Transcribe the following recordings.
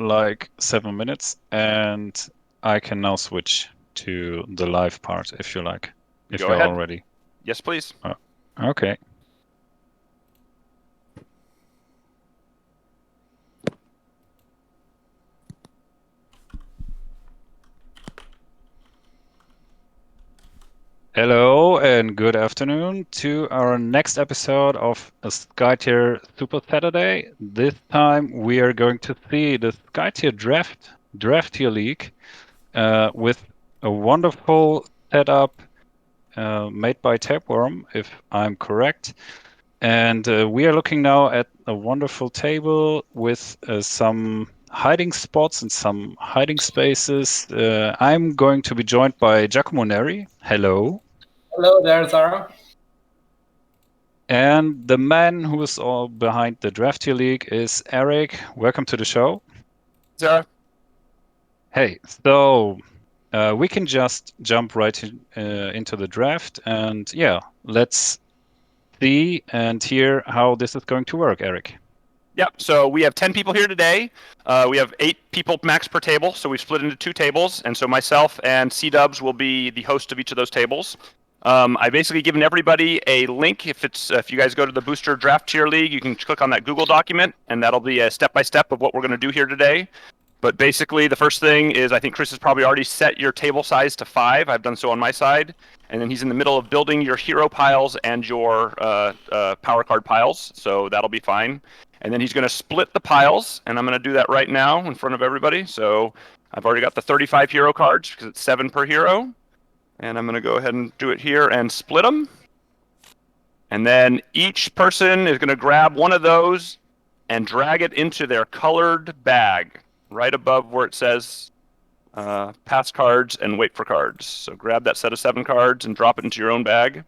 like 7 minutes, and I can now switch to the live part if you like, if Go you're ahead. all ready. Yes, please. Okay. Hello and good afternoon to our next episode of a Skytear Super Saturday. This time we are going to see the Skytear Draftear League with a wonderful setup made by Tapeworm, if I'm correct. And we are looking now at a wonderful table with some hiding spots and some hiding spaces. I'm going to be joined by Giacomo Neri. Hello. Hello there, Zara. And the man who is all behind the Draftear League is Eric. Welcome to the show. Zara. Hey, so we can just jump right into the draft, and yeah, let's see and hear how this is going to work, Eric. Yep, so we have 10 people here today. We have 8 people max per table, so we've split into 2 tables, and so myself and C-Dubs will be the host of each of those tables. I've basically given everybody a link. If you guys go to the Booster Draftear League, you can click on that Google document, and that'll be a step-by-step of what we're going to do here today. But basically, the first thing is I think Chris has probably already set your table size to 5. I've done so on my side. And then he's in the middle of building your hero piles and your power card piles, so that'll be fine. And then he's going to split the piles, and I'm going to do that right now in front of everybody. So I've already got the 35 hero cards because it's 7 per hero. And I'm going to go ahead and do it here and split them. And then each person is going to grab one of those and drag it into their colored bag right above where it says pass cards and wait for cards. So grab that set of 7 cards and drop it into your own bag.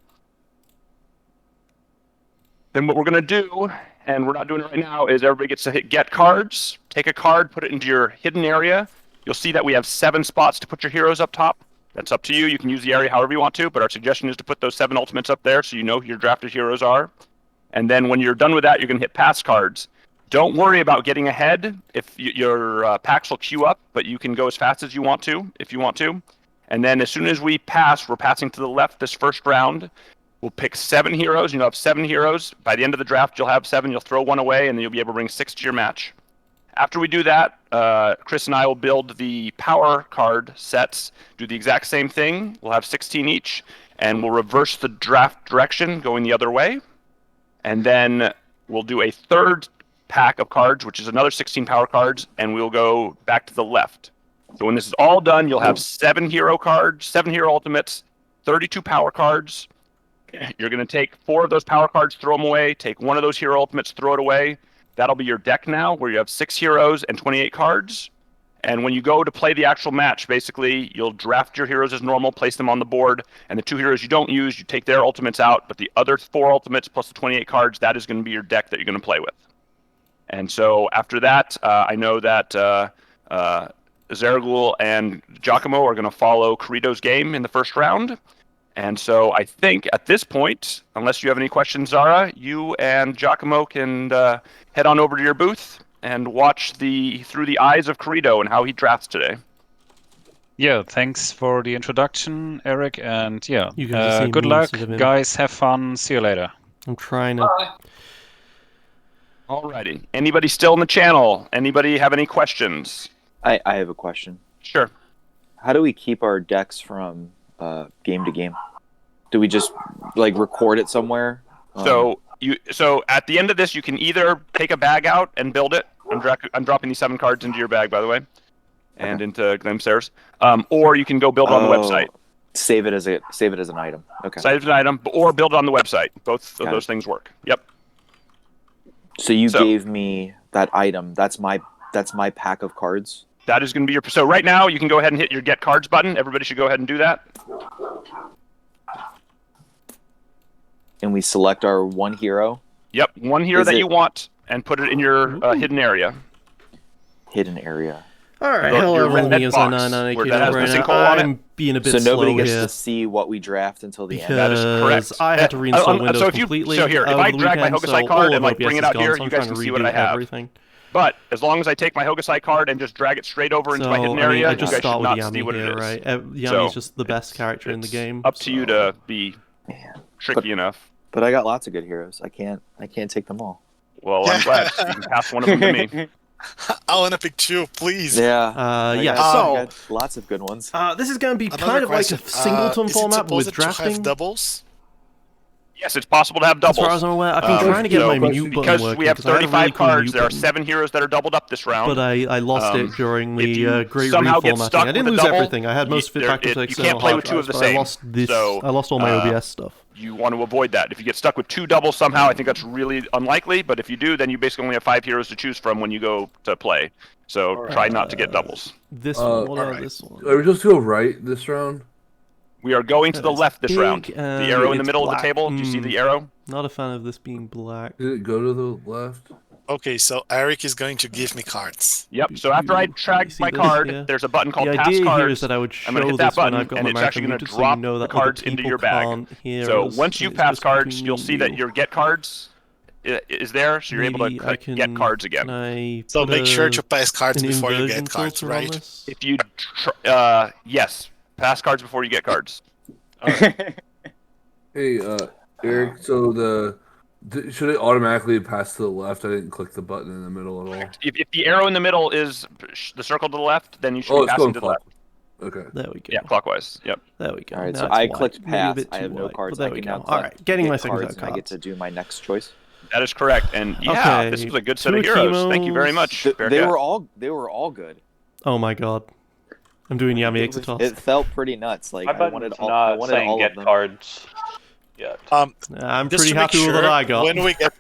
Then what we're going to do, and we're not doing it right now, is everybody gets to hit get cards. Take a card, put it into your hidden area. You'll see that we have 7 spots to put your heroes up top. That's up to you. You can use the area however you want to, but our suggestion is to put those 7 ultimates up there so you know who your drafted heroes are. And then when you're done with that, you're going to hit pass cards. Don't worry about getting ahead. If your packs will queue up, but you can go as fast as you want to, if you want to. And then as soon as we pass, we're passing to the left this first round. We'll pick 7 heroes. You'll have 7 heroes. By the end of the draft, you'll have 7. You'll throw 1 away, and then you'll be able to bring 6 to your match. After we do that, Chris and I will build the power card sets, do the exact same thing. We'll have 16 each, and we'll reverse the draft direction going the other way. And then we'll do a third pack of cards, which is another 16 power cards, and we'll go back to the left. So when this is all done, you'll have 7 hero cards, 7 hero ultimates, 32 power cards. You're going to take 4 of those power cards, throw them away, take 1 of those hero ultimates, throw it away. That'll be your deck now, where you have 6 heroes and 28 cards. And when you go to play the actual match, basically, you'll draft your heroes as normal, place them on the board, and the 2 heroes you don't use, you take their ultimates out, but the other 4 ultimates plus the 28 cards, that is going to be your deck that you're going to play with. And so after that, I know that Zeragul and Giacomo are going to follow Corrido's game in the first round. And so I think at this point, unless you have any questions, Zara, you and Giacomo can head on over to your booth and watch through the eyes of Corrido and how he drafts today. Yeah, thanks for the introduction, Eric. And yeah, You can just see good me luck, instead of him. guys. Have fun. See you later. I'm trying to. Alrighty. Anybody still in the channel? Anybody have any questions? I have a question. Sure. How do we keep our decks from game to game? Do we just like record it somewhere? So at the end of this, you can either take a bag out and build it. I'm dropping these 7 cards into your bag, by the way, and into Glimstairs. Or you can go build it on the website. Save it as an item. Okay. Save it as an item, or build it on the website. Both of those things work. Yep. So you gave me that item. That's my pack of cards. That is going to be your. So right now, you can go ahead and hit your Get Cards button. Everybody should go ahead and do that. And we select our 1 hero. Yep, 1 hero that you want, and put it in your hidden area. Hidden area. All right, Your hello, red everyone. Is box on where that has the sinkhole on it. I'm being a bit So nobody slow gets here to see what we draft until the end. That is correct. because I had to reinstall Windows completely. So here, if over I the drag my weekend, Hokusai card all and of bring it OBS out is here, gone, so you I'm guys trying can to see what redo I have. everything. But as long as I take my Hokusai card and just drag it straight over into my hidden area, I just you guys start should with not Yami see what here, it is. right? Yami's So, just the best character in the It's game. up to you to be tricky enough. But I got lots of good heroes. I can't take them all. Well, I'm glad you can pass one of them to me. I want to pick 2, please. Yeah. Yeah. I So got lots of good ones. this is going to be Another kind of question. like a singleton is it format with supposed to have drafting. doubles? Yes, it's possible to have As doubles. far as I'm aware, I've been trying to get so my mute button because working. we have 'cause I had a 35 really cool cards, mute there are button, 7 heroes that are doubled up this round. but I lost it during if you the great somehow get reformatting. stuck I didn't with a lose double, everything. I had most of it back to you external can't play hard with 2 of drives, the but I same. lost this. So, I lost all my OBS stuff. You want to avoid that. If you get stuck with 2 doubles somehow, I think that's really unlikely. But if you do, then you basically only have 5 heroes to choose from when you go to play. So try not to get doubles. This one, what about alright. this one? Are we just go right this round? We are going to the It's left this round. big The and arrow in the it's middle of black. the table. Do you see the arrow? Not a fan of this being black. Did it go to the left? Okay, so Eric is going to give me cards. Yep. So after I You drag see my this? card, Yeah. there's a button called The Pass idea here Cards. is that I would I'm gonna show hit that this when button, I've got and my it's mouth actually gonna muted, so drop you know that the cards other into people your bag. can't hear So us, once you and it's pass just cards, between you'll me see and that you. your get cards is there, so you're able to Maybe I click get cards Can again. I So put make sure a- to pass cards an before you inversion get cards, filter on right? this? If you, yes, pass cards before you get cards. Hey, Eric. So should it automatically pass to the left? I didn't click the button in the middle at all. If the arrow in the middle is the circle to the left, then you should Oh, be it's passing going to the left. clockwise. Okay. There we go. Yeah, clockwise. Yep. There we go. All right, Now so it's I white. clicked Maybe a pass. bit I too have no white, cards. but there I we can go. now All right, getting get my fingers cards, out and I get cards. to do my next choice. That is correct. And yeah, Okay, this was a good set 2 of heroes. Thank you very Akimos. much. They Bearcat. were all good. Oh my god. I'm doing Yami It Exotos. felt pretty nuts. Like My I button's wanted not I wanted saying all get of them. cards yet. I'm Just pretty to make happy with what sure, I got. When we get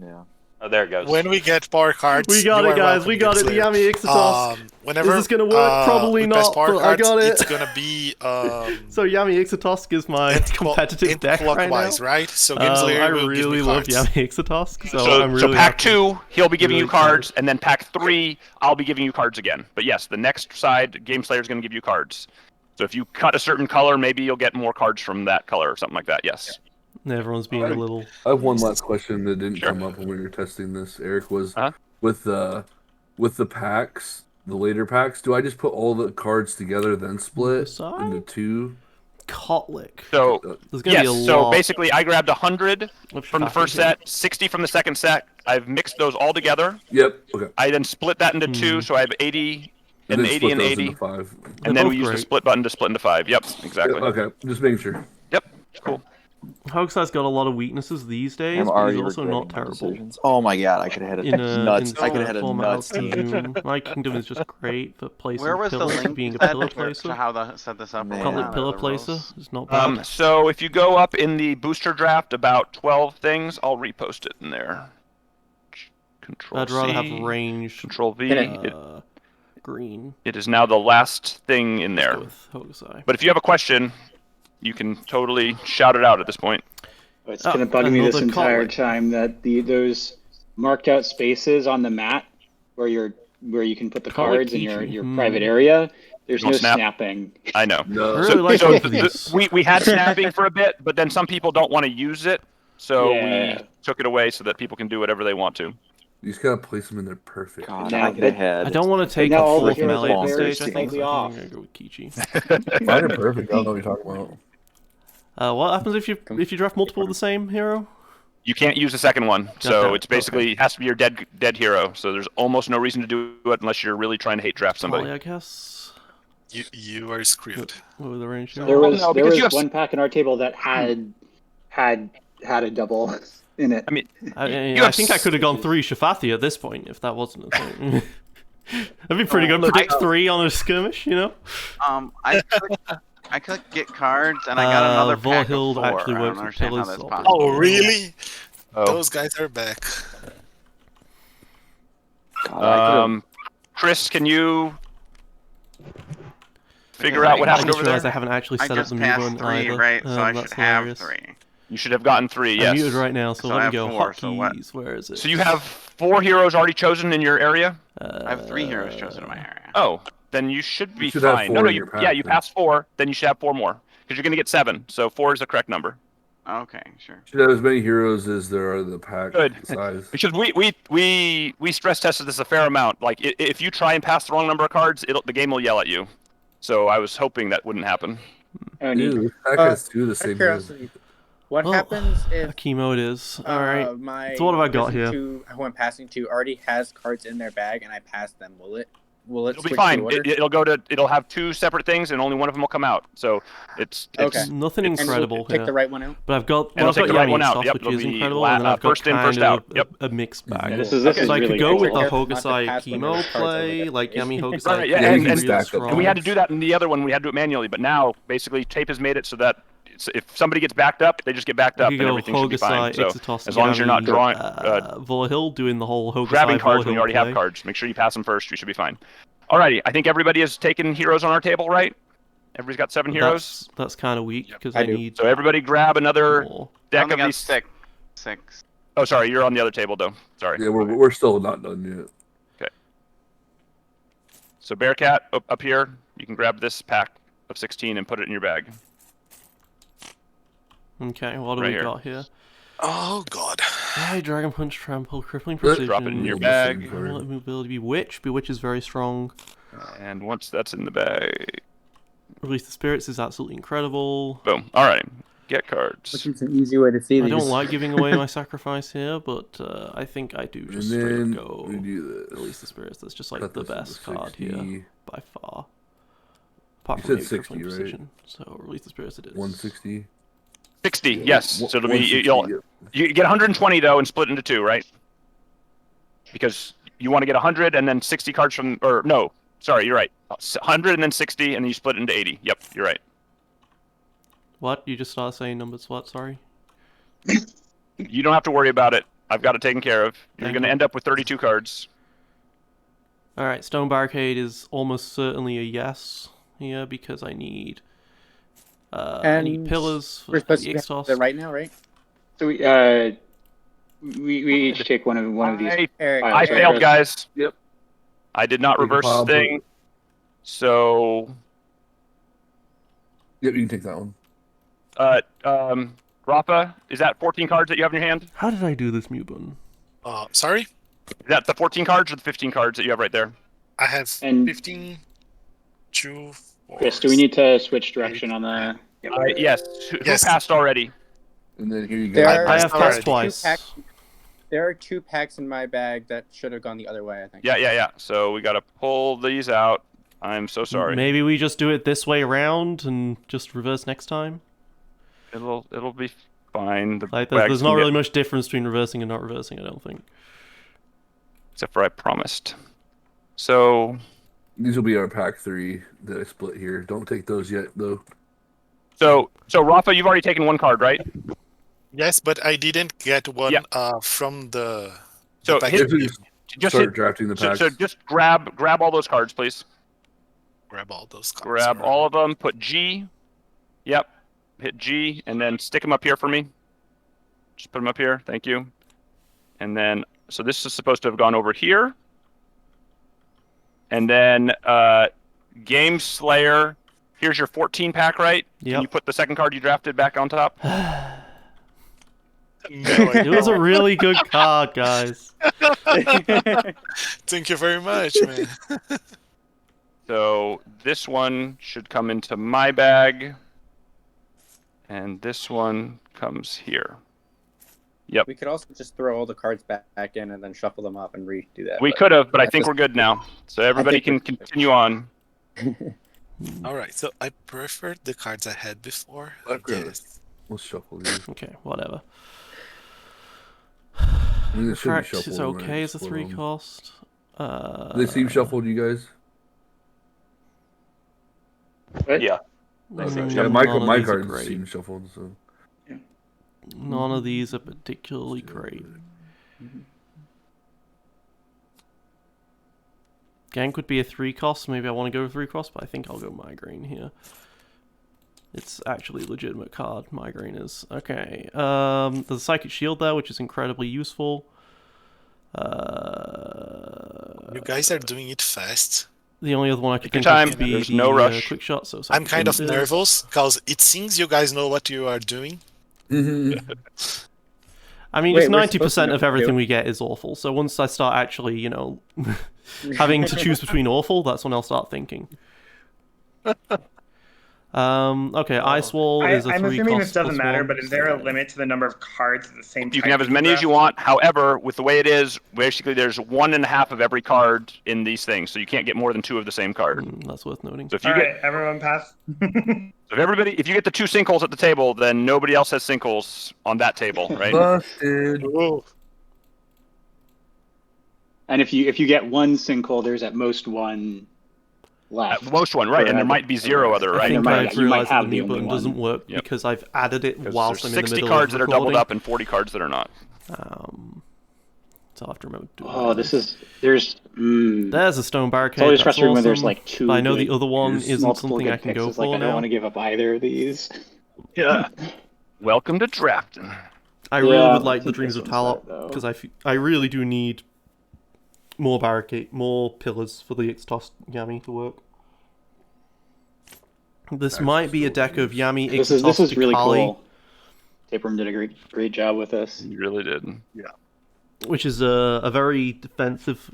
Yeah. Oh, there it goes. when we get power cards, We got you it, are guys. welcome, We got it. The Gimslayer. Yami Exotos. Whenever Is this gonna work? Probably we pass not, power but I cards, got it. It's gonna be So Yami Exotos is my competitive deck right now. clockwise, right? So Gimslayer I will give really me love cards. Yami Exotos, so So, I'm really so pack happy. 2, he'll be giving Really you cards, and then pack 3, I'll be giving you cards again. But yes, the next side, Game Slayer's going to give you cards. So if you cut a certain color, maybe you'll get more cards from that color or something like that. Yes. Everyone's being a little. I have one last question that didn't Sure. come up when we were testing this. Eric was Uh-huh. with the packs, the later packs. Do I just put all the cards together then split Side? into 2? Kotlik. So There's gonna yes, be a so lot basically I grabbed 100 of from the Shafi first here. set, 60 from the second set. I've mixed those all together. Yep. Okay. I then split that into 2, so I have 80 and then 80 split and those 80. into 5. And then both we use the great. split button to split into 5. Yep, exactly. Okay. Just making sure. Yep, cool. Hokusai's got a lot of weaknesses these days, I'm but already he's also regretting not my terrible. decisions. Oh my god, I could have had In a a nuts. in I could have had a format nuts of team. Zoom. My Kingdom is just great for placing Where was the pillars, link being a set pillar to placer. how to set this up? Man. Call Yeah, it pillar the placer. rules. It's not bad. So if you go up in the booster draft about 12 things, I'll repost it in there. Control I'd rather have C, range. Control V. Green It is now the last thing in there. with Hokusai. But if you have a question, you can totally shout it out at this point. It's been bugging me this another entire Kotlik. time that those marked out spaces on the mat where you can put the Kotlik cards in Kichi. your private area. There's Don't no snap. snapping. I know. No. I really like So both of these. we had snapping for a bit, but then some people don't want to use it, so Yeah. we took it away so that people can do whatever they want to. You just gotta place them in there perfect. God, Now, I could have had. I don't want to take now a all the fourth heroes melee are on very stage. I think slightly so. off. I'm gonna go with Kichi. Mine are perfect. I don't know what you're talking about. What happens if you draft multiple of the same hero? You can't use the second one, so Okay, it's basically it has to be your dead hero. So there's almost no reason to do it unless you're really trying to hate draft somebody. Probably, I guess. You are screwed. What were the range? There here? was no, there because was you have- one pack in our table that had a double in it. I mean, I you have think I could have gone 3 Shafathi at this point if that wasn't a thing. That'd be pretty good. Look, Predict 3 on a skirmish, you know? I clicked get cards and I got another pack of Volhild 4. actually I works don't with understand how pillars, that's so- possible. Oh, really? Oh. Those guys are back. God, Chris, can you figure Yeah, out what I happened just over realized I there? haven't actually I set up just the new passed one 3, either. right? So I That's should have hilarious. 3. You should have gotten 3. I'm Yes. muted right now, so So let I me have go. 4, so what? Hotkeys, where is it? So you have 4 heroes already chosen in your area. I have 3 heroes chosen in my area. Oh, then you should be You should have fine. 4 No, in you your pack, yeah, you then. passed 4. Then you should have 4 more because you're going to get 7. So 4 is the correct number. Okay, sure. Should have as many heroes as there are the pack Good. size. Because we stress tested this a fair amount. Like if you try and pass the wrong number of cards, the game will yell at you. So I was hoping that wouldn't happen. Oh, neat. Ew, this pack has two of the Out same of heroes. curiosity, what Well, happens if chemo it is. Alright. my So what have I got person here? who I'm passing to already has cards in their bag and I pass them? Will it It'll be switch fine. the order? It'll have two separate things, and only one of them will come out. So it's Okay. Nothing And incredible pick here. the right one out. But I've got, And I've it'll got take the right one Yami out. stuff, Yep, which it'll is be incredible, and then I've got first in, kind first of out. Yep. a mixed bag. Yeah, this is So I really could go cool. with the Careful not to Hokusai pass when chemo there's cards over play, there. like Yami Hokusai. Right, yeah, Yeah, you can and stack and them. we had to do that in the other one. We had to do it manually, but now basically tape has made it so that if somebody gets backed up, they just get backed up, You and go everything should be fine. Hokusai, So Ixatos, as long as you're not Yami, drawing, Volahil, doing the whole Hokusai grabbing cards when you Volahil already play. have cards, make sure you pass them first. You should be fine. Alrighty, I think everybody has taken heroes on our table, right? Everybody's got 7 heroes. That's kind of weak because I I do. need So everybody grab another more. I deck only of got these. six. Oh, sorry, you're on the other table, though. Sorry. Yeah, we're still not done yet. So Bearcat up here, you can grab this pack of 16 and put it in your bag. Okay, what do Right we here. got here? Oh god. Hey, Dragon Punch, Trample, Crippling Drop Precision. Drop it in your Almost bag. same card. Amulet Mobility, Bewitch. Bewitch is very strong. And once that's in the bag, Release the Spirits is absolutely incredible. boom. All right, get cards. Which is an easy way to see I these. don't like giving away my sacrifice here, but I think I do And just straight then go we do this. Release the Spirits. That's just like Cut the this into best card 60. here by far. Apart You from said maybe 60, Crippling right? Precision. So Release the Spirits it is. 160. 60, yes. So it'll be 160, you get 120 though, and split into 2, right? Because you want to get 100 and then 60 cards from, or no, sorry, you're right. 100 and then 60, and then you split into 80. Yep, you're right. What? You just started saying numbers what? Sorry? You don't have to worry about it. I've got it taken care of. You're Thank going to you. end up with 32 cards. Alright, Stone Barricade is almost certainly a yes here because I need And pillars for We're supposed the to be Ixatos. it right now, right? So we each take one of these. Eric, I Alright, failed, Chris. guys. Yep. I did not Take a reverse pile, this thing. So, Yep, you can take that one. Rafa, is that 14 cards that you have in your hand? How did I do this mute button? Sorry? Is that the 14 cards or the 15 cards that you have right there? I have And- 15, 2, 4. Chris, do we need to switch direction on the? Yes. Who Yes. passed already? And then here you go. There I are, have already. passed two twice. packs, there are 2 packs in my bag that should have gone the other way, I think. Yeah. So we got to pull these out. I'm so sorry. Maybe we just do it this way around and just reverse next time? It'll be fine. The Like, wags there's can not get- really much difference between reversing and not reversing, I don't think. except for I promised. So These will be our pack 3 that I split here. Don't take those yet, though. Rafa, you've already taken 1 card, right? Yes, but I didn't get one Yeah. from the. So pack hit- If you Just start hit, drafting the packs. so just grab all those cards, please. grab all those cards. Grab right? all of them. Put G. Yep. Hit G, and then stick them up here for me. Just put them up here. Thank you. And then, so this is supposed to have gone over here. And then, Game Slayer. Here's your 14 pack, right? Yep. Can you put the second card you drafted back on top? No, I It was a don't. really good card, guys. Thank you very much, man. So this one should come into my bag. And this one comes here. Yep. We could also just throw all the cards back in and then shuffle them up and redo that. We but could have, but I that's think just- we're good now. So everybody can think we're- continue on. All right, so I preferred the cards I had before. I Okay. guess. Let's shuffle these. Okay, whatever. I mean, it should be Correct shuffled. is when I okay as a split 3 them. cost. Do they seem shuffled, you guys? Yeah. Yeah, none my of these are cards great. seem shuffled. So None of these are particularly great. Gank would be a 3 cost, maybe I want to go with 3 cost, but I think I'll go Migraine here. It's actually a legitimate card, Migraine is. Okay, there's a Psychic Shield there, which is incredibly useful. You guys are doing it fast. The only other one I could Take your think of time, would be there's the no rush. Quick Shot. So I'm Psychic kind of Shield is- nervous because it seems you guys know what you are doing. I mean, Wait, just we're supposed to 90% know of what to everything do. we get is awful. So once I start actually, you know, having to choose between awful, that's when I'll start thinking. Okay, Ice Wall is a I'm 3 assuming cost this doesn't plus matter, 1, but is there a so- limit to the number of cards of the same You type can have as many as you want. However, with the way it is, basically there's 1.5 of every card in these things, so you can't get more than 2 of the same card. That's worth noting. So if you All get, right, everyone pass. so if you get the 2 sinkholes at the table, then nobody else has sinkholes on that table, right? Busted. And if you get 1 sinkhole, there's at most 1 left. At most 1, right? And there might be 0 other, I right? think I've you might realized that have the the mute only button one. doesn't work because I've added it whilst I'm There's in the 60 middle cards of that are doubled recording. up and 40 cards that are not. So I have to remember to do Oh, there's a stone barricade. It's always that's frustrating when there's awesome, like 2. but I know the good- other one there's isn't multiple something good I can picks. go It's like, for I don't now. want to give up either of these. Yeah. Welcome to drafting. I really Yeah, would I like the think Dreams this of one's Talop right, though. because I really do need more more pillars for the Ixtos Yami to work. This might be a deck of Yami Ixtos This is really Tikali, cool. Tapeworm did a great job with this. You really did. Yeah. which is a very defensive,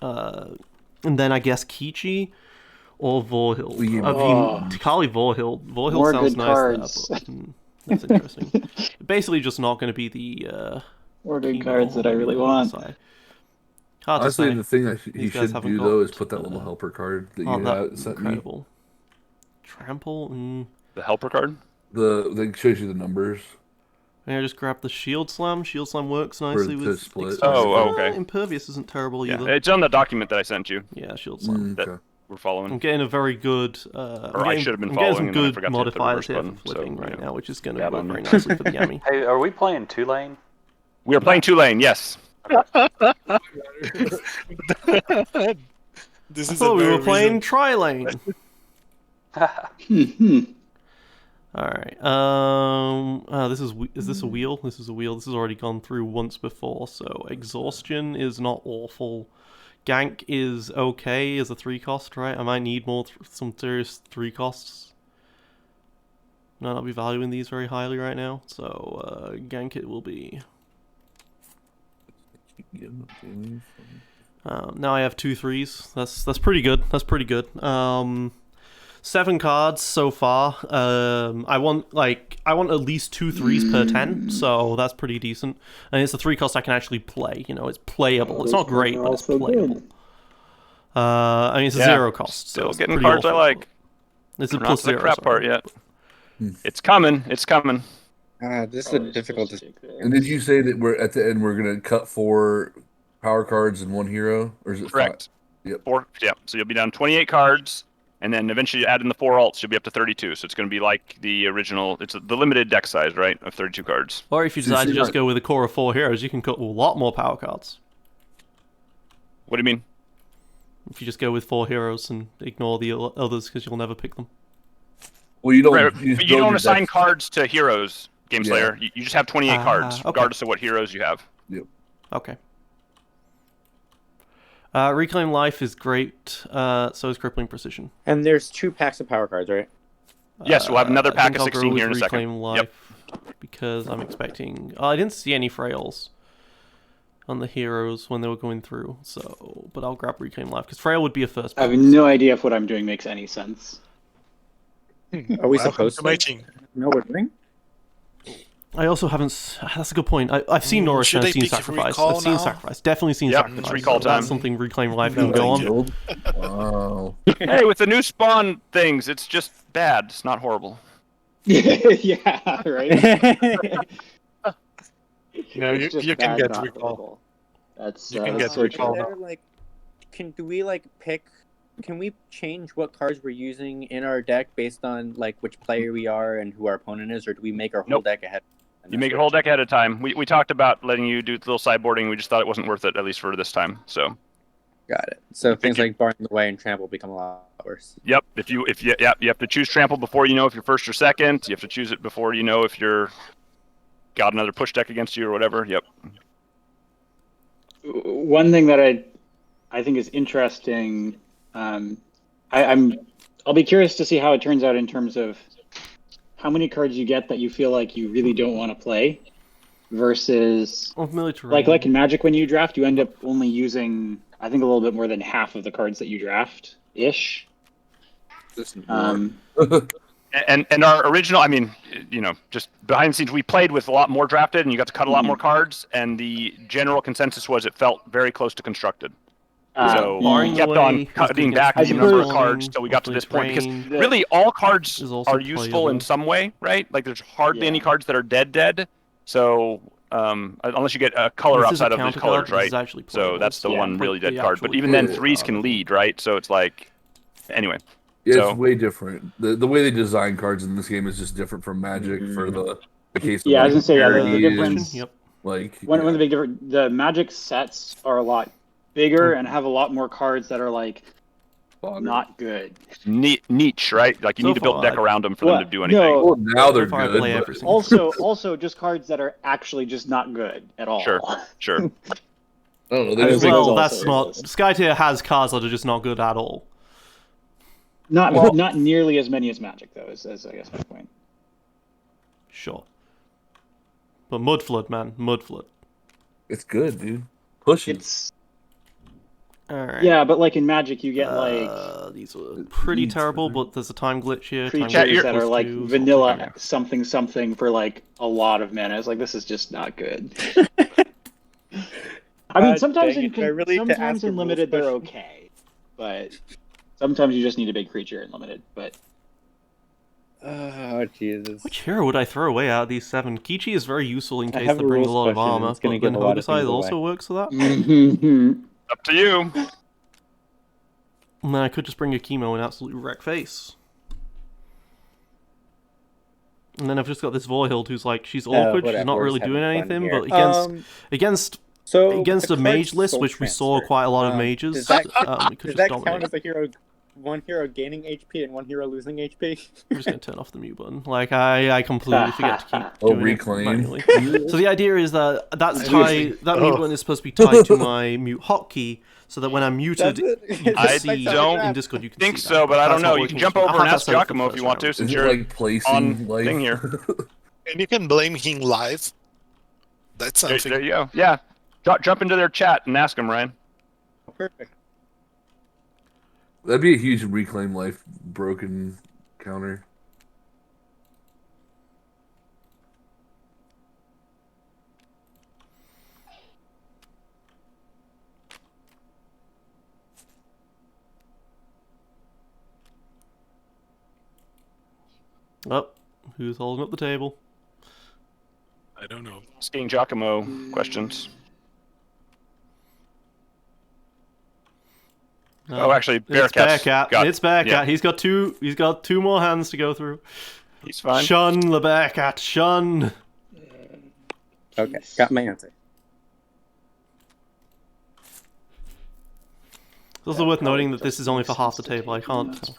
and then I guess Kichi or Vorhild. I mean, Tikali Vorhild. Vorhild More sounds good nice cards. there, but that's interesting. Basically, just not going to be the More good Kimo cards that I really want. side. Hard to Honestly, say. the thing he These guys should haven't do though is got, put that little helper card that oh, you that's sent me. incredible. Trample and The helper card? That shows you the numbers. I just grab the Shield Slam. Shield Slam works nicely to with split. Ixtos. Oh, okay. Impervious isn't terrible Yeah, either. it's on the document that I sent you. Yeah, Shield Slam. That we're following. I'm getting a very good. I should have been I'm getting following, some and then I good forgot to hit the modifiers reverse here for button, flipping so, right now, which is going to bad work on very me. nicely for the Yami. Hey, are we playing 2 lane? We are playing 2 lane, yes. This I is thought we a were very playing tri-lane. All right. This is this a wheel? This is a wheel. This has already gone through once before. So exhaustion is not awful. Gank is okay as a 3 cost, right? I might need some serious 3 costs. Might not be valuing these very highly right now. So gank it will be. Now I have 2 3s. That's pretty good. That's pretty good. 7 cards so far. I want at least 2 3s per 10, so that's pretty decent. And it's a 3 cost I can actually play. You know, it's playable. It's not great, but it's playable. I mean, it's a 0 cost. Still so it's getting pretty cards I awful. like. It's a We're not plus to the 0. crap part yet. It's coming. It's coming. This is a difficult. And did you say that we're at the end? We're gonna cut 4 power cards and 1 hero, or is it Correct. 5? Yep. 4. Yeah. So you'll be down 28 cards, and then eventually you add in the 4 alts, you'll be up to 32. So it's going to be like the original. It's the limited deck size, right, of 32 cards. Or if you decide to just go with a core of 4 heroes, you can cut a lot more power cards. What do you mean? If you just go with 4 heroes and ignore the others because you'll never pick them. Well, you don't. Right, You, but you don't assign cards to heroes, Game Slayer. You just have 28 cards, okay. regardless of what heroes you have. Yep. Okay. Reclaim Life is great, so is Crippling Precision. And there's 2 packs of power cards, right? Yes, we'll have another I pack think of I'll 16 go here in a with second. Reclaim Life because I'm expecting... I didn't see any Frails on the heroes when they were going through, so... But I'll grab Reclaim Life, because Frail would be a first I have pick. no idea if what I'm doing makes any sense. Are we Welcome supposed to to my team. know what we're doing? I also haven't... That's a good point. I've seen Norris should and I I've seen pick Sacrifice. Recall I've seen now? Sacrifice. Definitely seen Yep, Sacrifice. it's recall so that's time. something Reclaim Life No, can go on. thank you. Wow. Hey, with the new spawn things, it's just bad. It's not horrible. Yeah, right. No, It's just you can bad, get not recall. horrible. That's You can that's get so recall. true. There, like, do we pick? Can we change what cards we're using in our deck based on which player we are and who our opponent is, or do we make our whole Nope. deck ahead? You make your whole deck ahead of time. We talked about letting you do a little sideboarding. We just thought it wasn't worth it, at least for this time. So. Got it. So things like Barring the Way and Trample become a lot worse. Yep. If you have to choose Trample before you know if you're first or second. You have to choose it before you know if you're got another push deck against you or whatever. Yep. One thing that I think is interesting. I'll be curious to see how it turns out in terms of how many cards you get that you feel like you really don't want to play, versus like in Magic when you draft, you end up only using I think a little bit more than half of the cards that you draft ish. And our original, I mean, just behind the scenes, we played with a lot more drafted, and you got to cut a lot more cards. And the general consensus was it felt very close to constructed. So we kept on cutting back the number of cards till we got to this point, because really all cards are useful in some way, right? Like there's hardly any cards that are dead. So unless you get a color outside of the colors, right? So that's the one really dead card. But even then, threes can lead, right? So it's like, anyway. Yeah, it's way different. The way they design cards in this game is just different from Magic for the case of I was gonna say the difference. Like one of the big difference. The Magic sets are a lot bigger and have a lot more cards that are like not good. Niche, right? Like you need to build deck around them for them to do anything. No, well, now they're good. Also, just cards that are actually just not good at all. Sure. I don't know. Well, that's not. Skytear has cards that are just not good at all. Not nearly as many as Magic, though, is I guess my point. Sure. But Mudflood, man. Mudflood. It's good, dude. Push it. It's... Alright. Yeah, but like in Magic, you get these are pretty terrible, but there's a time glitch here. Creatures that are like vanilla something for like a lot of mana. It's like, this is just not good. I mean, sometimes in Limited they're okay, but... Sometimes you just need a big creature in Limited, but... Oh, Jesus. Which hero would I throw away out of these 7? Kichi is very useful in case they bring a lot of armor, but then Hodicide also works for that? Up to you. And then I could just bring a Chemo and absolutely wreck face. And then I've just got this Vorhild who's like, she's awkward, she's not really doing anything, but against a mage list, which we saw quite a lot of mages, we could just dominate. Count as a hero, one hero gaining HP and one hero losing HP? I'm just going to turn off the mute button. Like, I completely forget to keep doing reclaim. it manually. So the idea is that that mute button is supposed to be tied to my mute hotkey, so that when I'm muted, you can see in Discord, you can think see so, but I don't know. That's You can jump over and ask Giacomo if you want to, since you're like placing on thing here. And you can blame him live. That's something. There you go. Yeah. Jump into their chat and ask them, Ryan. Perfect. That'd be a huge reclaim life broken counter. Oh, who's holding up the table? I don't know. Asking Giacomo questions. Oh, actually, Bearcat. It's Bearcat. Yeah. He's got two more hands to go through. He's fine. Shun the Bearcat. Shun. Okay, got my answer. It's also worth noting that this is only for half the table. I can't.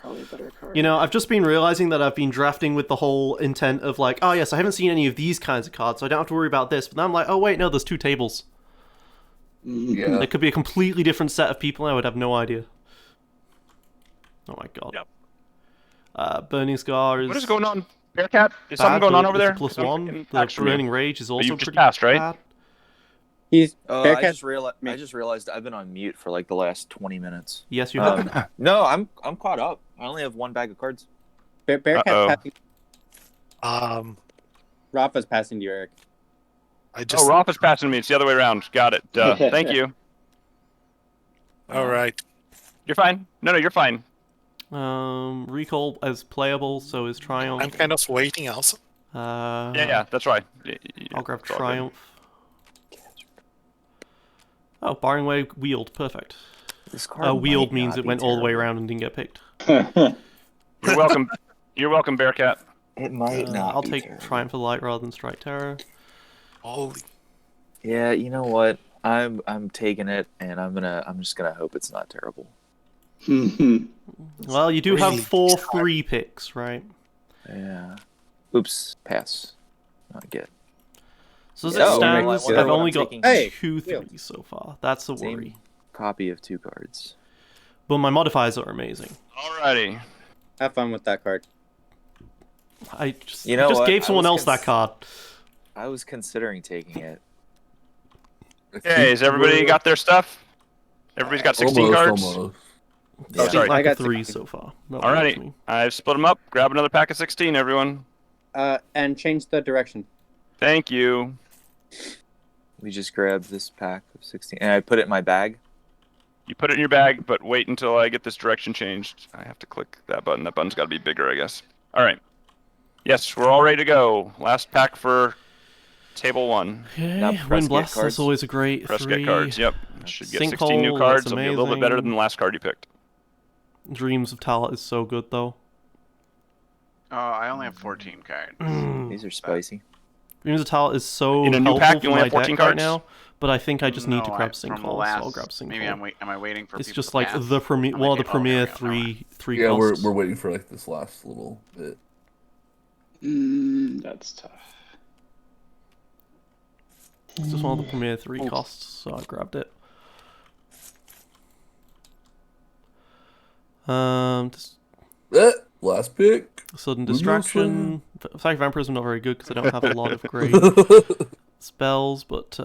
You know, I've just been realizing that I've been drafting with the whole intent of like, oh yes, I haven't seen any of these kinds of cards, so I don't have to worry about this. But then I'm like, oh wait, no, there's 2 tables. Yeah. There could be a completely different set of people. I would have no idea. Oh my god. Yep. Burning Scar is... What is going on, Bearcat? Is something going on over there? +1. The Burning Rage is also pretty passed, right? bad. He's I just realized I've been on mute for like the last 20 minutes. Yes, you have. No, I'm caught up. I only have 1 bag of cards. Bearcat's passing. Rafa's passing to you, Eric. Rafa's passing to me. It's the other way around. Got it. Thank you. All right. You're fine. No, you're fine. Recall is playable, so is Triumph. I'm kind of waiting also. Yeah, that's right. I'll grab Triumph. Oh, Barring Way Wield. Perfect. Wield means it went all the way around and didn't get picked. You're welcome. You're welcome, Bearcat. It might not. I'll take Triumph of Light rather than Strike Terror. Holy. Yeah, you know what? I'm taking it, and I'm just gonna hope it's not terrible. Well, you do have 4 free picks, right? Yeah. Oops. Pass. Not get. So as it stands, I've only got 2 threes so far. That's a worry. Copy of 2 cards. But my modifiers are amazing. Alrighty. Have fun with that card. I just, You know just what? gave I someone was else that card. I was considering taking it. Okay, has everybody got their stuff? Everybody's got 16 cards? Almost. Oh, sorry. Lack I got of 3 16. so far. That works Alrighty, for me. I've split them up. Grab another pack of 16, everyone. And change the direction. Thank you. We just grabbed this pack of 16, and I put it in my bag. You put it in your bag, but wait until I get this direction changed. I have to click that button. That button's got to be bigger, I guess. All right. Yes, we're all ready to go. Last pack for table 1. Now Okay, press Wind get Blast, cards. that's always a great Press 3. get cards. Yep. Should get 16 new Sinkhole, cards. that's It'll be a little bit better amazing. than the last card you picked. Dreams of Talat is so good, though. Oh, I only have 14 cards. These are spicy. Dreams of Talat is so In a new helpful pack, you for only my have 14 deck right cards? now, but I think I just need to No, grab from the Sinkhole, so last- I'll grab Sinkhole. Maybe I'm waiting for It's people just to like pass. the premier, I'm one of the like, oh, premier there we go, three Yeah, costs. we're waiting for like this last little bit. That's tough. It's just one of the premier 3 costs, so I grabbed it. Just Last pick. sudden Who knows distraction. Psychic Vampirism not very good because I don't have a lot of great spells, but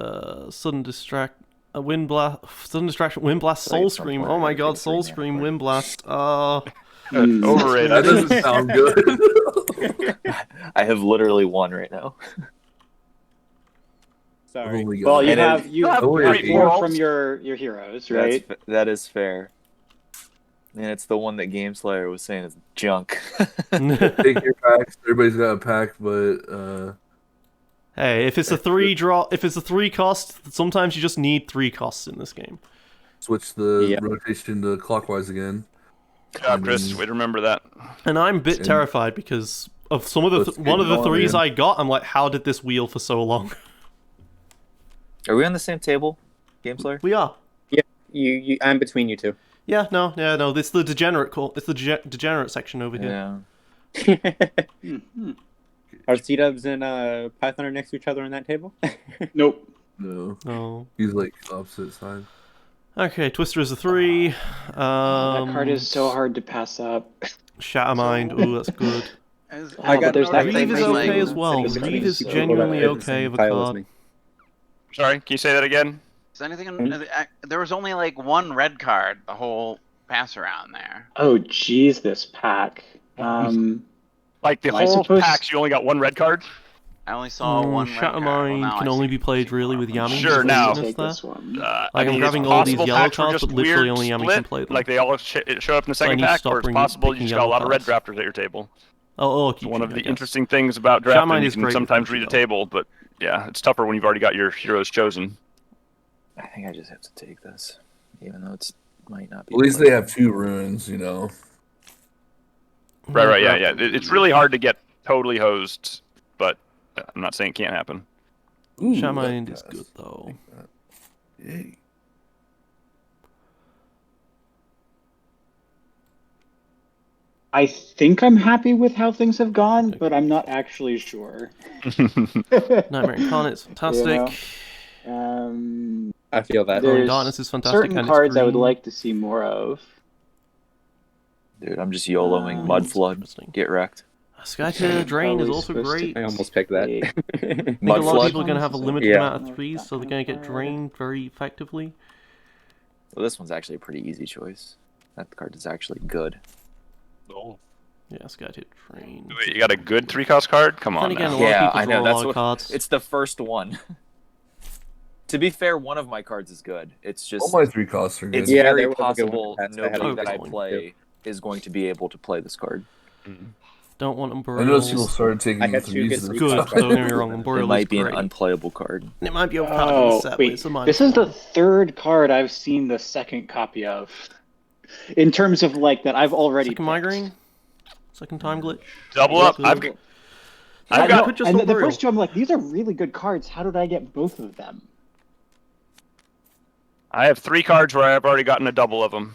sudden distract. Wind blast, sudden distraction, wind blast, Like soul at some scream. point Oh I my gotta god, take a soul 3 mana scream, point. wind blast. Overrated. That doesn't sound good. I have literally 1 right now. Sorry. Oh my God. Well, you And have it- you have Oh, yeah. 4 from your heroes, right? That is fair. And it's the one that Game Slayer was saying is junk. Take your packs. Everybody's got a pack, but Hey, if it's a 3 draw, if it's a 3 cost, sometimes you just need 3 costs in this game. switch the Yeah. rotation to clockwise again. Good job, Chris. Way to remember that. And I'm a bit And- terrified because of some of the Let's one of the get going, 3s man. I got. I'm like, how did this wheel for so long? Are we on the same table, Game Slayer? We are. I'm between you two. Yeah, no. It's the degenerate It's the degenerate section over here. Yeah. Are C-Dubs and Python are next to each other on that table? Nope. No, Oh. he's like opposite side. Okay, Twister is a 3. That card is so hard to pass up. Shattermind. Ooh, that's good. I got there's that Reeve thing is that's okay like- as well. this card Reeve is so genuinely good. okay of a Pile with card. me. Sorry, can you say that again? Is anything? There was only like 1 red card the whole pass around there. Oh, geez, this pack. Like the Am I whole supposed- packs, you only got 1 red card? I only saw 1 red card. Well, Shattermind now can I only see- be played really with Yami. Sure, Just now. weakness Take there. this one. Like, I I'm mean, grabbing it's all these possible yellow packs were cards, just but literally weird only Yami split, can play them. like they all show up in the second need to pack, stop or it's bringing- possible you picking just got a lot of yellow red cards. drafters at your table. Oh, It's one of the I guess. interesting things about Shaman drafting. You is can great sometimes with read a Bushi, though. table, but yeah, it's tougher when you've already got your heroes chosen. I think I just have to take this, even though it's might not be. At least they have 2 ruins, you know. Right, yeah. It's really hard to get totally hosed, but I'm not saying it can't happen. Ooh, Shaman that is pass. good though. Yay. I think I'm happy with how things have gone, but I'm not actually sure. Nightmare Incarnate's fantastic. I feel that. Glowing There's Darkness is fantastic. certain and cards it's I would green. like to see more of. Dude, I'm just YOLOing Um, Mud Flood. Interesting. Get wrecked. Skytear Drain is Probably also supposed to great. I almost picked that. I think Mud a lot of Flood? people are going to have a limited Yeah. amount of 3s, so they're going to get drained very effectively. Well, this one's actually a pretty easy choice. That card is actually good. Oh. Yeah, Skytear Drain. Wait, you got a good 3-cost card? Come Then on again, a now. lot of Yeah, people I draw know. a That's lot of what. cards. It's the first one. To be fair, one of my cards is good. It's just All my 3 costs are good. it's Yeah, very there was a good one possible to pass. I had nobody a that I good one, play is going to be able to play this card. Don't want I noticed people Umbrellas. started taking I the had 2 threes. good and 3 Good, cost don't get me cards. wrong. It Umbrella might is be great. an unplayable card. It might be overpowered in the Oh, set, but wait. it's a minus This is the one. 3rd card I've seen the second copy of. In terms of, like, that I've already Second picked. migraine? Second time glitch? Double up. Good. I've I got. know, could just and the Umbrella. first 2, I'm like, these are really good cards. How did I get both of them? I have 3 cards where I've already gotten a double of them.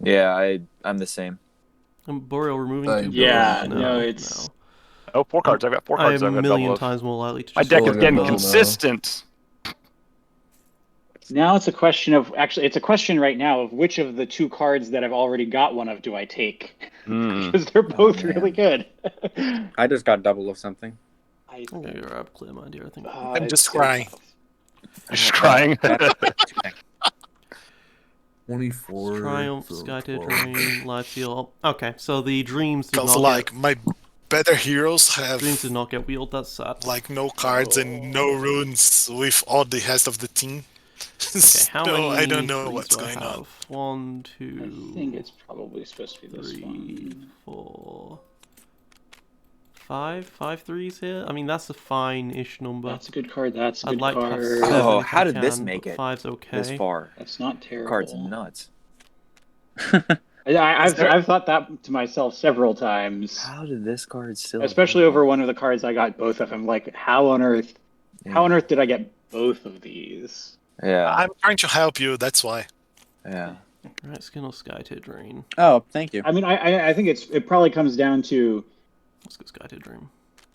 Yeah, I'm the same. Boreal removing Uh, 2 yeah, bills? no, it's- Oh, 4 cards. I've got 4 I cards. am I've a got million double of. times more likely to My just deck Oh, is I got getting double now. consistent. Now it's a question of it's a question right now of which of the two cards that I've already got one of do I take? Because they're both really good. I just got double of something. I'm gonna grab Clear Mind here, I think. I'm just crying. Just crying. 24. Triumph, so Skytear 12. Drain, Live Seal. Okay, so the dreams did Because not like get, my better heroes have dreams did not get wheeled. That's sad. like no cards and no runes with all the rest of the team. Okay, how So many? I don't know threes what's do I going have? on. 1, 2. I think it's probably supposed to be this 3, one. 4, 5. 5 threes here. I mean, that's a fine-ish number. That's a good card. That's a I'd good like to have card. 7 Oh, if how I did this can, make but it 5's okay. this far? That's not terrible. Card's nuts. I've thought that to myself several times. How did this card still? Especially over one of the cards I got both of. I'm like, how on earth did I get both of these? Yeah. I'm trying to help you, that's why. Yeah. Right, Skin or Skytear Drain. Oh, thank you. I mean, I think it probably comes down to Let's go Skytear Dream.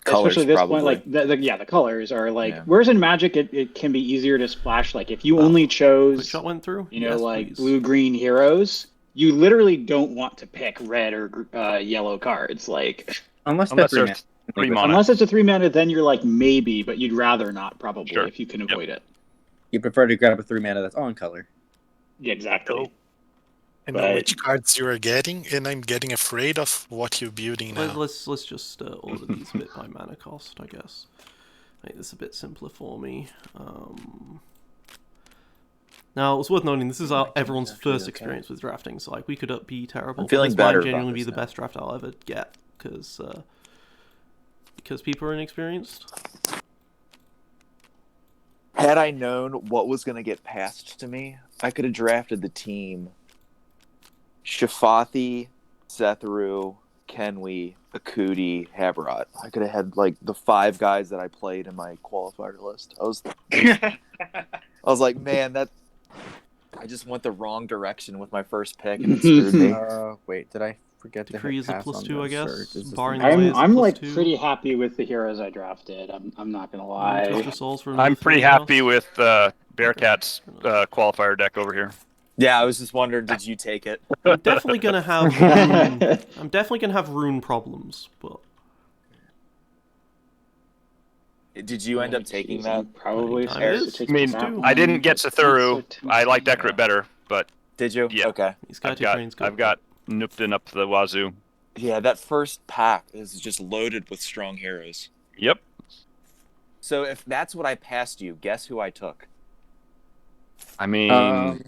Colors, especially this probably. point, like the colors are like. Whereas in Magic, it can be easier to splash. Like if you only chose, Quick shot went through. you know, Yes, like please. blue green heroes, you literally don't want to pick red or yellow cards. Like Unless Unless they're there's 3 mana. unless it's a 3 mana, then you're like maybe, but you'd rather not probably Sure. if you can avoid it. You prefer to grab a 3 mana that's on color. Yeah, exactly. I know But- which cards you are getting, and I'm getting afraid of what you're building now. Let's just order these a bit by mana cost, I guess. Make this a bit simpler for me. Now, it's worth noting, this is everyone's first experience with drafting, so like we could be terrible. I'm feeling but this better might about genuinely be this the now. best draft I'll ever get, because people are inexperienced. Had I known what was going to get passed to me, I could have drafted the team Shafathi, Sethru, Kenwi, Akuti, Haberot. I could have had like the 5 guys that I played in my qualifier list. I was like, man, I just went the wrong direction with my first pick and it screwed me. Wait, did I forget Decree to is a pass on +2, I the guess. search? Is this Barring the- the way it's I'm like +2. pretty happy with the heroes I drafted. I'm not gonna lie. Twister Souls for another I'm pretty 3 happy cost. with Bearcat's qualifier deck over here. Yeah, I was just wondering, did you take it? I'm definitely gonna have rune, I'm definitely gonna have rune problems, but Did you end up taking that? Probably. Time Eric, is. it takes I mean, that I one. didn't get Sethuru. It's so I like tempting. Decorate better, but Did you? Yeah. Okay. these I've Skytear Drain's good. got Nupton up the wazoo. Yeah, that first pack is just loaded with strong heroes. Yep. So if that's what I passed you, guess who I took? I mean,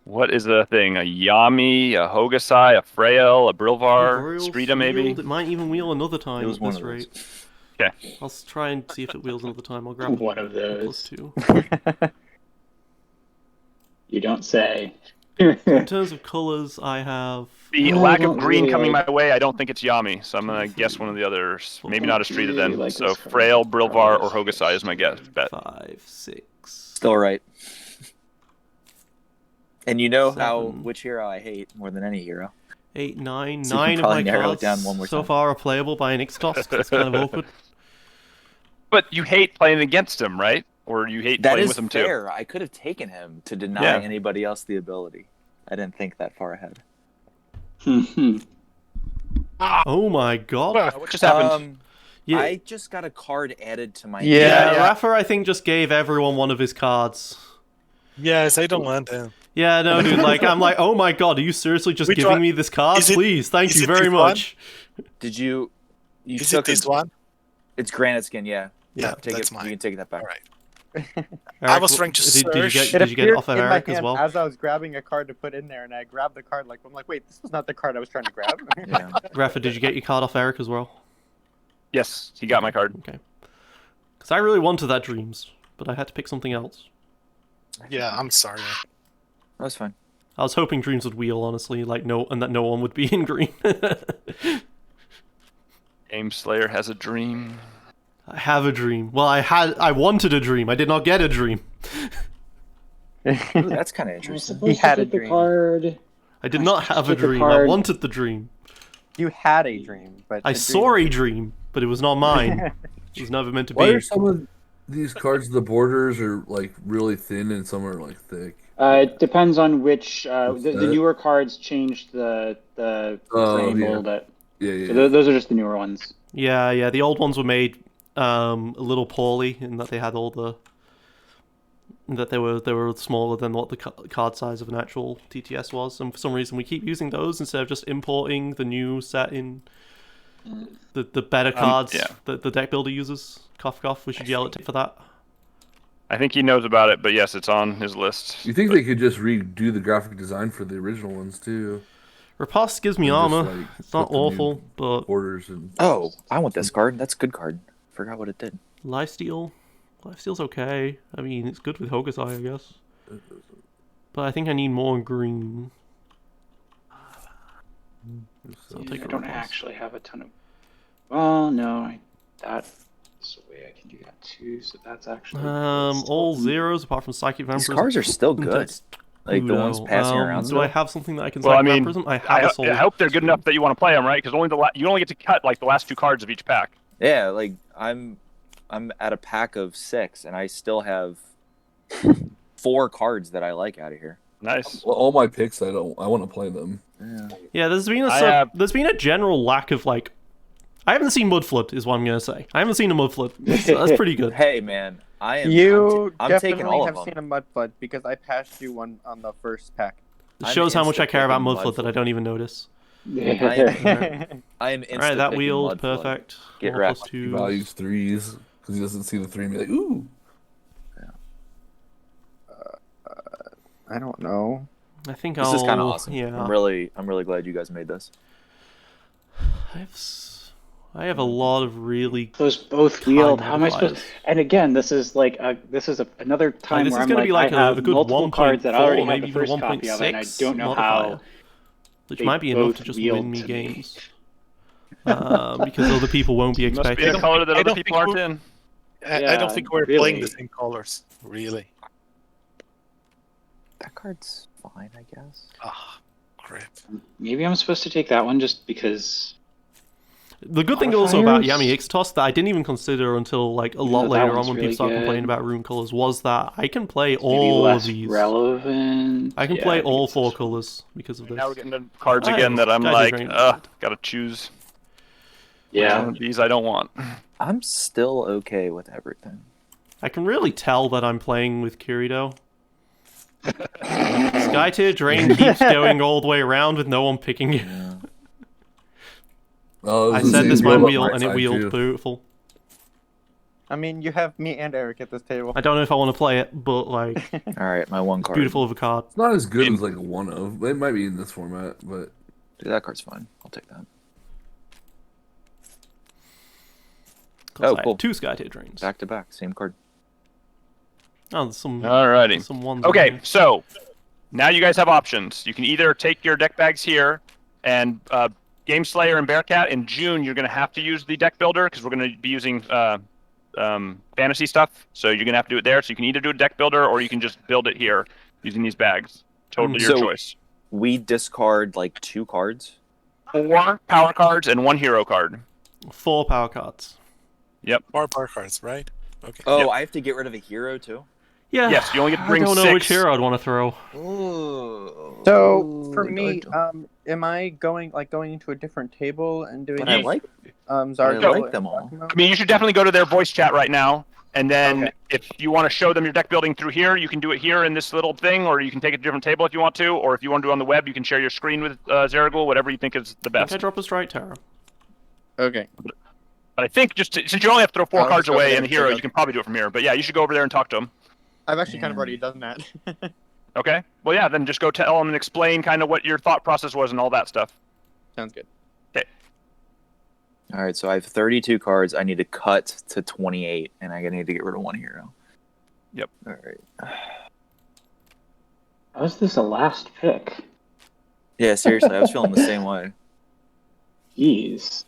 what is the thing? A Yami, a Hogasai, a Frail, a Brilvar, Boreal Streeta maybe? Shield, it might even wheel another time It was at one this of those. rate. Okay. I'll try and see if it wheels another time. I'll grab One of a those. +2. You don't say. In terms of colors, I have The I lack don't of green really coming like- my way, I don't think it's Yami, so I'm gonna guess one of the others. Maybe not a Streeta really then. like So this card. Frail, Brilvar, or Hogasai is my guess. Bet. 5, 6. Still right. And you know Seven. which hero I hate more than any hero. 8, 9. So you can 9 of probably my narrow it cards down one more so time. far are playable by an Ixtos. It's kind of awkward. But you hate playing against him, right? Or you hate That playing is with him fair. I could have taken him to deny Yeah. anybody else the ability. I didn't think that far ahead. Oh my god. too? What just happened? Yeah. I just got a card added to my Yeah, Yeah. Rafa, I think, just gave everyone one of his cards. Yes, I don't want them. Yeah, no, dude, like, I'm like, oh my god, are you seriously just Which giving one? me this card? Is it- Please, thank is you it very this one? much. Did you Is it took this a, one? It's Granite Skin, yeah. Yeah, Take that's it. mine. You can take that back. All right. Eric, was trying to did you search. get it off of in my Eric as hand well? as I was grabbing a card to put in there, and I grabbed the card. I'm like, wait, this was not the card I was trying to grab. Yeah. Rafa, did you get your card off Eric as well? Yes, he got my card. Okay. Because I really wanted that Dreams, but I had to pick something else. Yeah, I'm sorry. That's fine. I was hoping Dreams would wheel, honestly, like and that no one would be in green. Game Slayer has a dream. I have a dream. Well, I wanted a dream. I did not get a dream. Ooh, that's kind of I'm interesting. supposed had to a get the dream. card. I did not have a took the dream. I card. wanted the dream. You had a dream, but I the saw dream... a dream, but it was not mine. It was never meant to Why be. are some of these cards, the borders are like really thin and some are like thick. It depends on which. The set? newer cards changed the frame yeah. a little bit. Yeah. So those are just the newer ones. Yeah. The old ones were made a little poorly in that they had all the that they were smaller than what the card size of an actual TTS was, and for some reason we keep using those instead of just importing the new set in the better cards that the deck builder uses. Cough cough. We should yell at him for that. I think he knows about it, but yes, it's on his list. You think they could just redo the graphic design for the original ones too? Riposte gives me And just, armor. like, It's not put the new awful, but borders and Oh, I want this card. That's a good card. Forgot what it did. Lifesteal's okay. I mean, it's good with Hokusai, I guess. But I think I need more green. So I'll take I a don't Riposte. actually have a ton of. Well, no, that's the way I can do that too. So that's actually. All zeros apart from Psychic Vampirism. These cards are still good. That's Like the ones Udo. passing around. Do still. I have something that I can Well, I Psychic mean, Vampirism? I have a soul. I hope they're good enough that you want to play them, right? Because you only get to cut like the last 2 cards of each pack. Yeah, like I'm at a pack of 6, and I still have 4 cards that I like out of here. Nice. Well, all my picks, I want to play them. Yeah, there's been there's been a general lack of like. I haven't seen Mudflood, is what I'm gonna say. I haven't seen a Mudflood. That's pretty good. Hey man, I am. I'm definitely taking all of have them. seen a Mudflood because I passed you one on the first pack. It shows how much I care about insta-picking Mudflood that I don't even notice. I am Alright, that insta-picking wheeled, Mudflood. perfect. Get All wrecked. plus He 2s. values 3s because he doesn't see the 3 and be like, ooh. I don't know. I think This I'll. is kind of awesome. Yeah. I'm really glad you guys made this. I have a lot of really. Those both kind wheeled. How am I supposed? modifiers. And again, this is like another time this where is I'm gonna like, be like I have a good multiple cards that I 1.4, already have maybe the even first copy of, and I 1.6 don't know modifier, how. which they might be enough both to just wheeled win me to games. Because other people won't be Must be expecting. the color that I other don't people think aren't we're- in. I don't think we're really. playing the same colors, really. That card's fine, I guess. Ah, crap. Maybe I'm supposed to take that one just because. The good thing also about Modifiers? Yami Ixtos that I didn't even consider until like a lot that later on one's when really people started good. complaining about rune colors was that I can play Maybe all less of these. relevant. I can Yeah, play think all it's 4 this one. colors because of this. Now we're getting to cards I again have that I'm Skytear like, Drain. gotta choose. Yeah. One of these I don't want. I'm still okay with everything. I can really tell that I'm playing with Kirito. Skytear Drain keeps going all the way around with no one picking it. Oh, I it was the said same this deal might on wheel my and it side, wheeled too. beautiful. I mean, you have me and Eric at this table. I don't know if I want to play it, but like, All right, my one card. beautiful of a card. It's not as good as like a one of. It might be in this format, but Dude, that card's fine. I'll take that. 'Cause Oh, I cool. have 2 Skytear Drains. Back to back, same card. Oh, there's some. Alrighty. Some ones in Okay, here. so now you guys have options. You can either take your deck bags here and Game Slayer and Bearcat. In June, you're going to have to use the deck builder because we're going to be using fantasy stuff. So you're going to have to do it there. So you can either do a deck builder or you can just build it here using these bags. Totally your So- choice. We discard like 2 cards. 4 power cards and 1 hero card. 4 power cards. Yep. 4 bar cards, right? Okay. Oh, Yep. I have to get rid of a hero too. Yeah. Yes, you only get to bring I don't know 6. which hero I'd want to throw. Ooh. So for Ooh, me, good. am I going into a different table and doing But I like Zargo? I like them all. I mean, you should definitely go to their voice chat right now. And then Okay. if you want to show them your deck building through here, you can do it here in this little thing, or you can take it to a different table if you want to, or if you want to do it on the web, you can share your screen with Zaragul, whatever you think is the I think best. I drop a Strike Terror. Okay. But I think since you only have to throw 4 I'll cards just go over away there and a and hero, figure you out- can probably do it from here. But yeah, you should go over there and talk to them. I've actually kind of already done that. Okay? Well, yeah, then just go tell them and explain kind of what your thought process was and all that stuff. Sounds good. All right, so I have 32 cards. I need to cut to 28, and I need to get rid of 1 hero. Yep. All right. How is this a last pick? Yeah, seriously, I was feeling the same way. Jeez.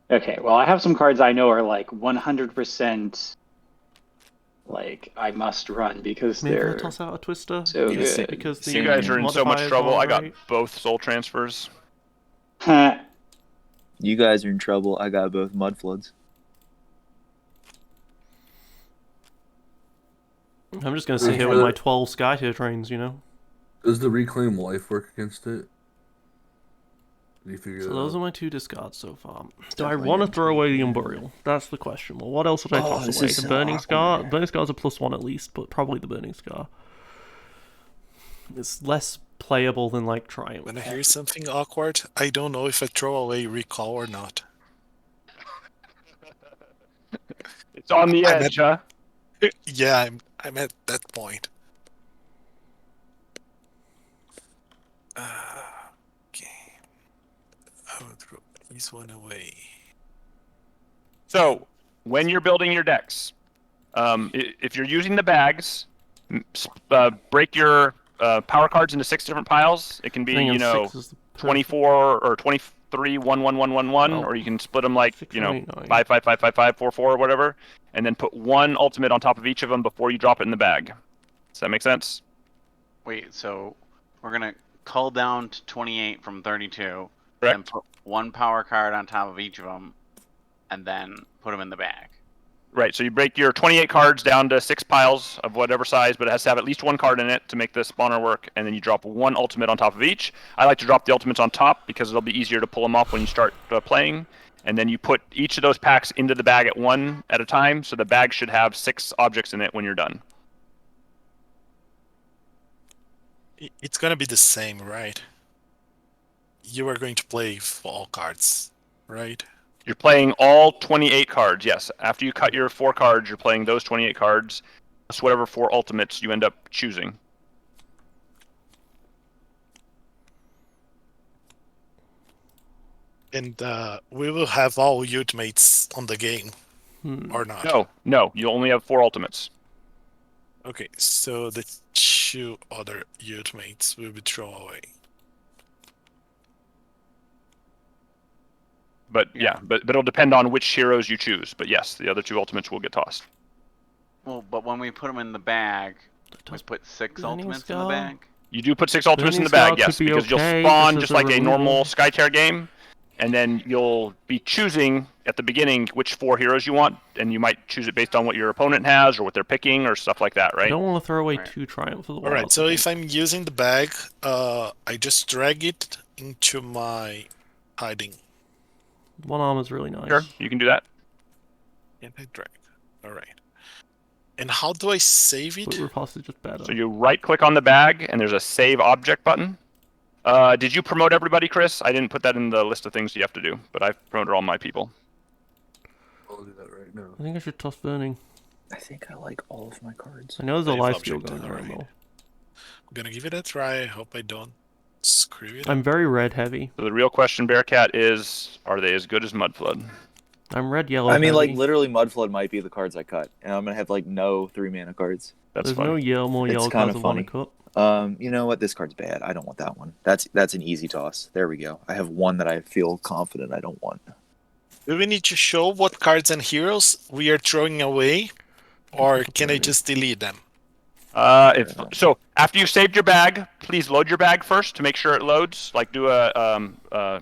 Okay, well, I have some cards I know are like 100% like I must run because Maybe they're I'll toss out a Twister. so Yeah, good. Because the You guys are in so much modifiers trouble. are I got right. both soul transfers. You guys are in trouble. I got both mud floods. I'm just gonna sit here with my 12 Skytear trains, you know. Does the reclaim life work against it? Did you figure So that those out? are my 2 discards so far. Do I want to throw away the Umburial? That's the question. Well, what else would I toss away? The Burning Scar? Burning Scar's a +1 at least, but probably the Burning Scar. It's less playable than, like, Triumph. When I hear something awkward, I don't know if I throw away recall or not. It's on the edge, huh? Yeah, I'm at that point. Okay. I will throw this one away. So, when you're building your decks, if you're using the bags, break your power cards into 6 different piles. It can be, 24 or 23, 1, 1, 1, 1, 1, or you can split them like, 5, 5, 5, 5, 5, 4, 4, or whatever, and then put 1 ultimate on top of each of them before you drop it in the bag. Does that make sense? Wait, so we're gonna cull down to 28 from 32, Correct. and put 1 power card on top of each of them, and then put them in the bag. Right, so you break your 28 cards down to 6 piles of whatever size, but it has to have at least 1 card in it to make the spawner work, and then you drop 1 ultimate on top of each. I like to drop the ultimates on top because it'll be easier to pull them off when you start playing. And then you put each of those packs into the bag at 1 at a time, so the bag should have 6 objects in it when you're done. It's gonna be the same, right? You are going to play all cards, right? You're playing all 28 cards, yes. After you cut your 4 cards, you're playing those 28 cards, plus whatever 4 ultimates you end up choosing. And we will have all ultimates on the game, or not? No, you only have 4 ultimates. Okay, so the 2 other ultimates will be thrown away. But but it'll depend on which heroes you choose. But yes, the other 2 ultimates will get tossed. Well, but when we put them in the bag, we put 6 ultimates in the bag. You do put 6 ultimates in the bag, yes, because you'll spawn just like a normal Skytear game, and then you'll be choosing at the beginning which 4 heroes you want, and you might choose it based on what your opponent has or what they're picking or stuff like that, right? I don't want to throw away 2 Triumph for the All right, so if I'm using the bag, I just drag it into my hiding. 1 armor is really nice. Sure, you can do that. And I drag. All right. And how do I save it? Riposte is just better. So you right-click on the bag, and there's a Save Object button. Did you promote everybody, Chris? I didn't put that in the list of things you have to do, but I've promoted all my people. I'll do that right now. I think I should toss Burning. I think I like all of my cards. I know there's a Save life steal object, going on, though. I'm gonna give it a try. I hope I don't screw it. I'm very red heavy. So the real question, Bearcat, is: are they as good as Mudflood? I'm red yellow. I mean, heavy. like literally, Mudflood might be the cards I cut, and I'm gonna have like no 3-mana cards. That's There's no more yellow cards I want to cut. You know what? This card's bad. I don't want that one. That's an easy toss. There we go. I have one that I feel confident I don't want. Do we need to show what cards and heroes we are throwing away, or can I just delete them? So after you've saved your bag, please load your bag first to make sure it loads. Like do a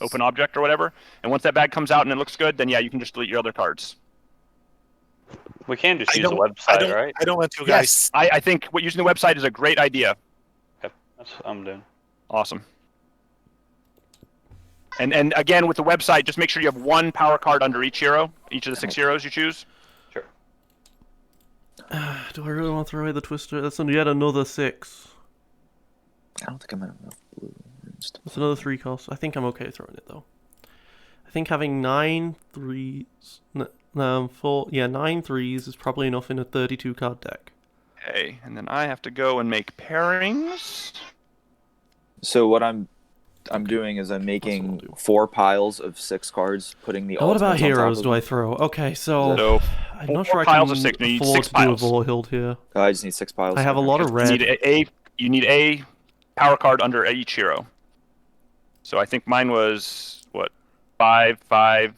open object or whatever. And once that bag comes out and it looks good, then yeah, you can just delete your other cards. We can just use the website, right? I don't want you Yes, guys. I think using the website is a great idea. Okay, that's what I'm doing. Awesome. And again, with the website, just make sure you have 1 power card under each hero, each of the 6 heroes you choose. Sure. Do I really want to throw away the Twister? That's yet another 6. I don't think I'm gonna have enough blue. That's another 3 cost. I think I'm okay throwing it though. I think having 9 3s, 9 3s is probably enough in a 32 card deck. Okay, and then I have to go and make pairings. So what I'm doing is I'm making 4 piles of 6 cards, putting the. What about ultimates on top heroes? of Do them. I throw? Okay, so So, I'm not 4 sure I piles can of 6. No, you need afford 6 to do a piles. Vorhild here. Oh, I just need 6 piles. I have a lot of red. You need a power card under each hero. So I think mine was what 5, 5,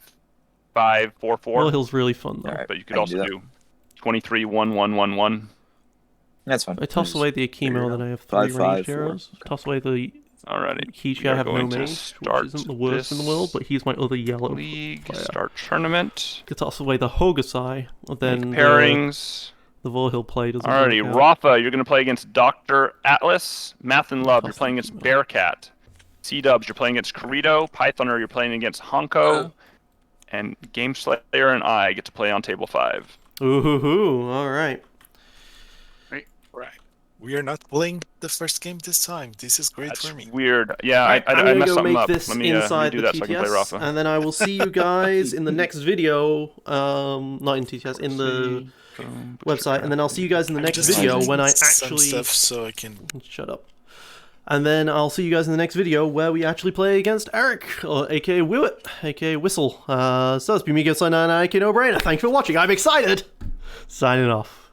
5, 4, 4. Vorhild's really fun though. Alright, But you could I can also do do 23, 1, 1, 1, 1. That's fine. I toss away the Akimo, then I have 3 5, ranged 5, 4. heroes. Toss away the Alrighty. Kichi, I have no going to mage, start which isn't the worst in the this world, but he's my other yellow League player. start tournament. Could toss away the Hogasai, then Make pairings. The Vorhill play doesn't Alrighty, work out. Rafa, you're going to play against Dr. Atlas. Math and Love, you're playing against Bearcat. C-Dubs, you're playing against Corrido. Pythoner, you're playing against Honko. And Game Slayer and I get to play on table 5. Ooh, all right. Right. We are not playing the first game this time. This is great for me. Weird. Yeah, Right, I I'm gonna messed go something make up. this Let me inside redo the that so I can play TTS, Rafa. and then I will see you guys in the next video. Not in TTS, in the website, and then I'll see you guys in the next video when I some actually stuff so I can shut up. And then I'll see you guys in the next video where we actually play against Eric, or aka Wiwit, aka Whistle. So it's been me, aka NooBrainer. Thanks for watching. I'm excited. Signing off.